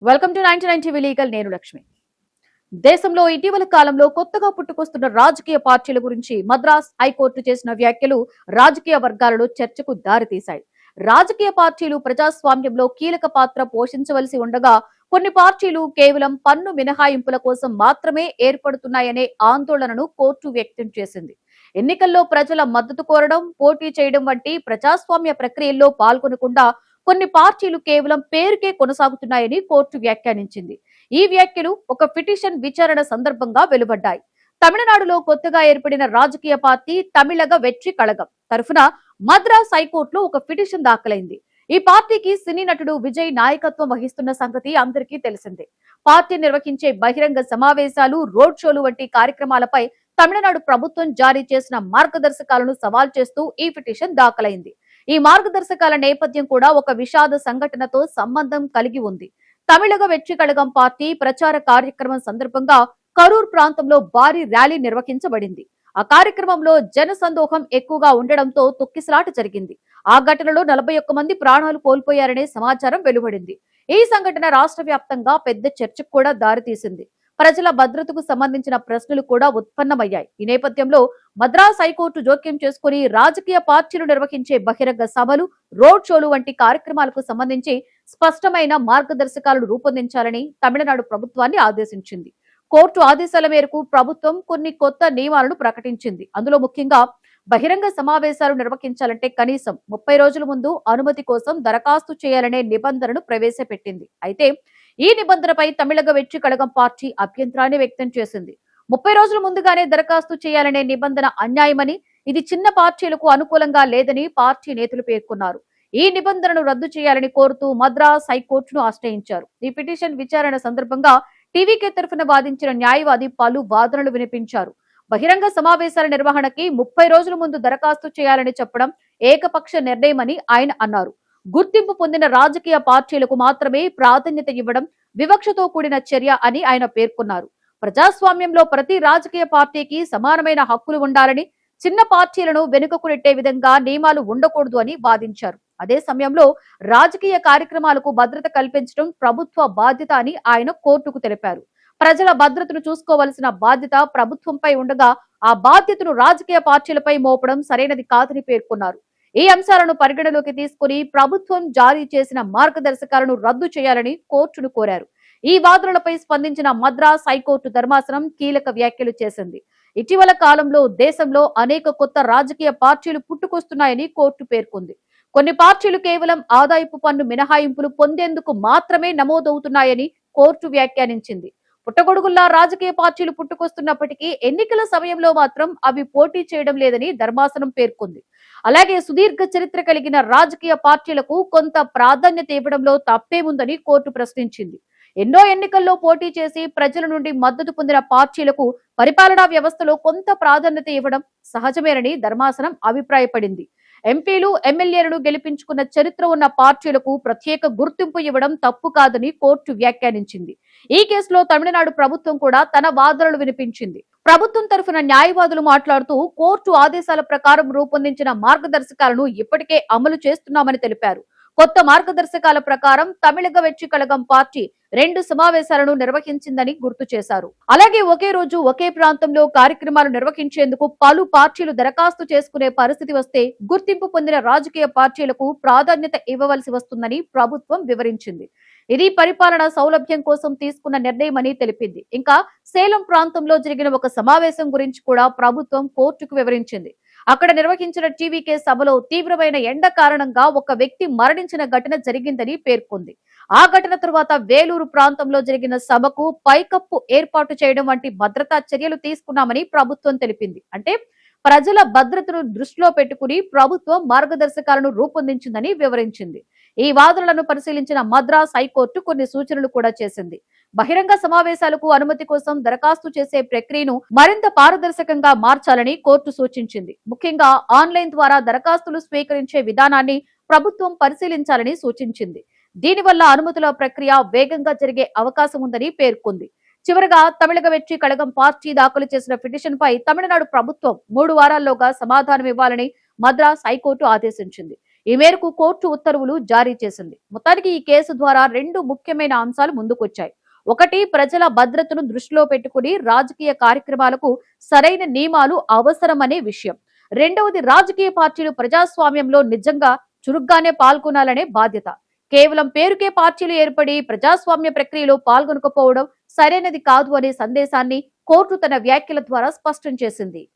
Welcome to 99 TV legal. నేను లక్ష్మి. దేశంలో ఇటీవల కాలంలో కొత్తగా పుట్టుకొస్తున్న రాజకీయ పార్టీల గురించి మద్రాస్ హైకోర్టు చేసిన వ్యాఖ్యలు రాజకీయ వర్గాలలో చర్చకు దారితీశాయి. రాజకీయ పార్టీలు ప్రజాస్వామ్యంలో కీలక పాత్ర పోషించవలసి ఉండగా కొన్ని పార్టీలు కేవలం పన్ను మినహాయింపుల కోసం మాత్రమే ఏర్పడుతున్నాయనే ఆందోళనను కోర్టు వ్యక్తం చేసింది. ఎన్నికల్లో ప్రజల మద్దతు కోరడం, పోటీ చేయడం వంటి ప్రజాస్వామ్య ప్రక్రియల్లో పాల్గొనకుండా కొన్ని పార్టీలు కేవలం పేరుకే కొనసాగుతున్నాయని కోర్టు వ్యాఖ్యానించింది. ఈ వ్యాఖ్యలు ఒక పిటిషన్ విచారణ సందర్భంగా వెలువడ్డాయి. తమిళనాడులో కొత్తగా ఏర్పడిన రాజకీయ పార్టీ తమిళగ వెట్రి కళగం తరఫున మద్రాస్ హైకోర్టులో ఒక పిటిషన్ దాఖలైంది. ఈ పార్టీకి సినీ నటుడు విజయ్ నాయకత్వం వహిస్తున్న సంగతి అందరికీ తెలిసిందే. పార్టీ నిర్వహించే బహిరంగ సమావేశాలు, రోడ్ షోలు వంటి కార్యక్రమాలపై తమిళనాడు ప్రభుత్వం జారీ చేసిన మార్గదర్శకాలను సవాల్ చేస్తూ ఈ పిటిషన్ దాఖలైంది. ఈ మార్గదర్శకాల నేపథ్యం కూడా ఒక విషాద సంఘటనతో సంబంధం కలిగి ఉంది. తమిళగ వెట్రి కళగం పార్టీ ప్రచార కార్యక్రమం సందర్భంగా కరూర్ ప్రాంతంలో భారీ ర్యాలీ నిర్వహించబడింది. ఆ కార్యక్రమంలో జన సందోహం ఎక్కువగా ఉండడంతో తొక్కిసలాట జరిగింది. ఆ ఘటనలో 41 మంది ప్రాణాలు కోల్పోయారనే సమాచారం వెలువడింది. ఈ సంఘటన రాష్ట్ర వ్యాప్తంగా పెద్ద చర్చకు కూడా దారితీసింది. ప్రజల భద్రతకు సంబంధించిన ప్రశ్నలు కూడా ఉత్పన్నమయ్యాయి. ఈ నేపథ్యంలో మద్రాస్ హైకోర్టు జోక్యం చేసుకుని రాజకీయ పార్టీలు నిర్వహించే బహిరంగ సభలు, రోడ్ షోలు వంటి కార్యక్రమాలకు సంబంధించి స్పష్టమైన మార్గదర్శకాలను రూపొందించాలని తమిళనాడు ప్రభుత్వాన్ని ఆదేశించింది. కోర్టు ఆదేశాల మేరకు ప్రభుత్వం కొన్ని కొత్త నియమాలను ప్రకటించింది. అందులో ముఖ్యంగా బహిరంగ సమావేశాలు నిర్వహించాలంటే కనీసం 30 రోజుల ముందు అనుమతి కోసం దరఖాస్తు చేయాలనే నిబంధనను ప్రవేశపెట్టింది. అయితే ఈ నిబంధనపై తమిళగ వెట్రి కళగం పార్టీ అభ్యంతరాన్ని వ్యక్తం చేసింది. 30 రోజుల ముందుగానే దరఖాస్తు చేయాలనే నిబంధన అన్యాయమని, ఇది చిన్న పార్టీలకు అనుకూలంగా లేదని పార్టీ నేతలు పేర్కొన్నారు. ఈ నిబంధనను రద్దు చేయాలని కోరుతూ మద్రాస్ హైకోర్టును ఆశ్రయించారు. ఈ పిటిషన్ విచారణ సందర్భంగా టీవీకే తరఫున వాదించిన న్యాయవాది పలు వాదనలు వినిపించారు. బహిరంగ సమావేశాల నిర్వహణకి 30 రోజుల ముందు దరఖాస్తు చేయాలని చెప్పడం ఏకపక్ష నిర్ణయమని ఆయన అన్నారు. గుర్తింపు పొందిన రాజకీయ పార్టీలకు మాత్రమే ప్రాధాన్యత ఇవ్వడం వివక్షతో కూడిన చర్య అని ఆయన పేర్కొన్నారు. ప్రజాస్వామ్యంలో ప్రతి రాజకీయ పార్టీకి సమానమైన హక్కులు ఉండాలని, చిన్న పార్టీలను వెనుకకు నెట్టే విధంగా నియమాలు ఉండకూడదు అని వాదించారు. అదే సమయంలో రాజకీయ కార్యక్రమాలకు భద్రత కల్పించడం ప్రభుత్వ బాధ్యత అని ఆయన కోర్టుకు తెలిపారు. ప్రజల భద్రతను చూసుకోవలసిన బాధ్యత ప్రభుత్వంపై ఉండగా ఆ బాధ్యతను రాజకీయ పార్టీలపై మోపడం సరైనది కాదని పేర్కొన్నారు. ఈ అంశాలను పరిగణలోకి తీసుకుని ప్రభుత్వం జారీ చేసిన మార్గదర్శకాలను రద్దు చేయాలని కోర్టును కోరారు. ఈ వాదనలపై స్పందించిన మద్రాస్ హైకోర్టు ధర్మాసనం కీలక వ్యాఖ్యలు చేసింది. ఇటీవల కాలంలో దేశంలో అనేక కొత్త రాజకీయ పార్టీలు పుట్టుకొస్తున్నాయని కోర్టు పేర్కొంది. కొన్ని పార్టీలు కేవలం ఆదాయపు పన్ను మినహాయింపులు పొందేందుకు మాత్రమే నమోదవుతున్నాయని కోర్టు వ్యాఖ్యానించింది. పుట్టగొడుగుల్లా రాజకీయ పార్టీలు పుట్టుకొస్తున్నప్పటికీ ఎన్నికల సమయంలో మాత్రం అవి పోటీ చేయడం లేదని ధర్మాసనం పేర్కొంది. అలాగే సుదీర్ఘ చరిత్ర కలిగిన రాజకీయ పార్టీలకు కొంత ప్రాధాన్యత ఇవ్వడంలో తప్పేముందని కోర్టు ప్రశ్నించింది. ఎన్నో ఎన్నికల్లో పోటీ చేసి ప్రజల నుండి మద్దతు పొందిన పార్టీలకు పరిపాలనా వ్యవస్థలో కొంత ప్రాధాన్యత ఇవ్వడం సహజమేనని ధర్మాసనం అభిప్రాయపడింది. ఎంపీలు, ఎమ్మెల్యేలను గెలిపించుకున్న చరిత్ర ఉన్న పార్టీలకు ప్రత్యేక గుర్తింపు ఇవ్వడం తప్పు కాదని కోర్టు వ్యాఖ్యానించింది. ఈ కేసులో తమిళనాడు ప్రభుత్వం కూడా తన వాదనలు వినిపించింది. ప్రభుత్వం తరఫున న్యాయవాదులు మాట్లాడుతూ కోర్టు ఆదేశాల ప్రకారం రూపొందించిన మార్గదర్శకాలను ఇప్పటికే అమలు చేస్తున్నామని తెలిపారు. కొత్త మార్గదర్శకాల ప్రకారం తమిళగ వెట్రి కళగం పార్టీ 2 సమావేశాలను నిర్వహించిందని గుర్తు చేశారు. అలాగే ఒకే రోజు ఒకే ప్రాంతంలో కార్యక్రమాలు నిర్వహించేందుకు పలు పార్టీలు దరఖాస్తు చేసుకునే పరిస్థితి వస్తే గుర్తింపు పొందిన రాజకీయ పార్టీలకు ప్రాధాన్యత ఇవ్వవలసి వస్తుందని ప్రభుత్వం వివరించింది. ఇది పరిపాలన సౌలభ్యం కోసం తీసుకున్న నిర్ణయమని తెలిపింది. ఇంకా సేలం ప్రాంతంలో జరిగిన ఒక సమావేశం గురించి కూడా ప్రభుత్వం కోర్టుకు వివరించింది. అక్కడ నిర్వహించిన టీవీకే సభలో తీవ్రమైన ఎండ కారణంగా ఒక వ్యక్తి మరణించిన ఘటన జరిగిందని పేర్కొంది. ఆ ఘటన తరువాత వేలూరు ప్రాంతంలో జరిగిన సభకు పైకప్పు ఏర్పాటు చేయడం వంటి భద్రతా చర్యలు తీసుకున్నామని ప్రభుత్వం తెలిపింది. అంటే ప్రజల భద్రతను దృష్టిలో పెట్టుకుని ప్రభుత్వం మార్గదర్శకాలను రూపొందించిందని వివరించింది. ఈ వాదనలను పరిశీలించిన మద్రాస్ హైకోర్టు కొన్ని సూచనలు కూడా చేసింది. బహిరంగ సమావేశాలకు అనుమతి కోసం దరఖాస్తు చేసే ప్రక్రియను మరింత పారదర్శకంగా మార్చాలని కోర్టు సూచించింది. ముఖ్యంగా ఆన్లైన్ ద్వారా దరఖాస్తులు స్వీకరించే విధానాన్ని ప్రభుత్వం పరిశీలించాలని సూచించింది. దీనివల్ల అనుమతుల ప్రక్రియ వేగంగా జరిగే అవకాశం ఉందని పేర్కొంది. చివరగా తమిళగ వెట్రి కళగం పార్టీ దాఖలు చేసిన పిటిషన్ పై తమిళనాడు ప్రభుత్వం 3 వారాల్లోగా సమాధానం ఇవ్వాలని మద్రాస్ హైకోర్టు ఆదేశించింది. ఈ మేరకు కోర్టు ఉత్తర్వులు జారీ చేసింది. మొత్తానికి ఈ కేసు ద్వారా 2 ముఖ్యమైన అంశాలు ముందుకొచ్చాయి. ఒకటి, ప్రజల భద్రతను దృష్టిలో పెట్టుకుని రాజకీయ కార్యక్రమాలకు సరైన నియమాలు అవసరమనే విషయం. రెండవది, రాజకీయ పార్టీలు ప్రజాస్వామ్యంలో నిజంగా చురుగ్గానే పాల్గొనాలనే బాధ్యత. కేవలం పేరుకే పార్టీలు ఏర్పడి ప్రజాస్వామ్య ప్రక్రియలో పాల్గొనకపోవడం సరైనది కాదు అనే సందేశాన్ని కోర్టు తన వ్యాఖ్యల ద్వారా స్పష్టం చేసింది.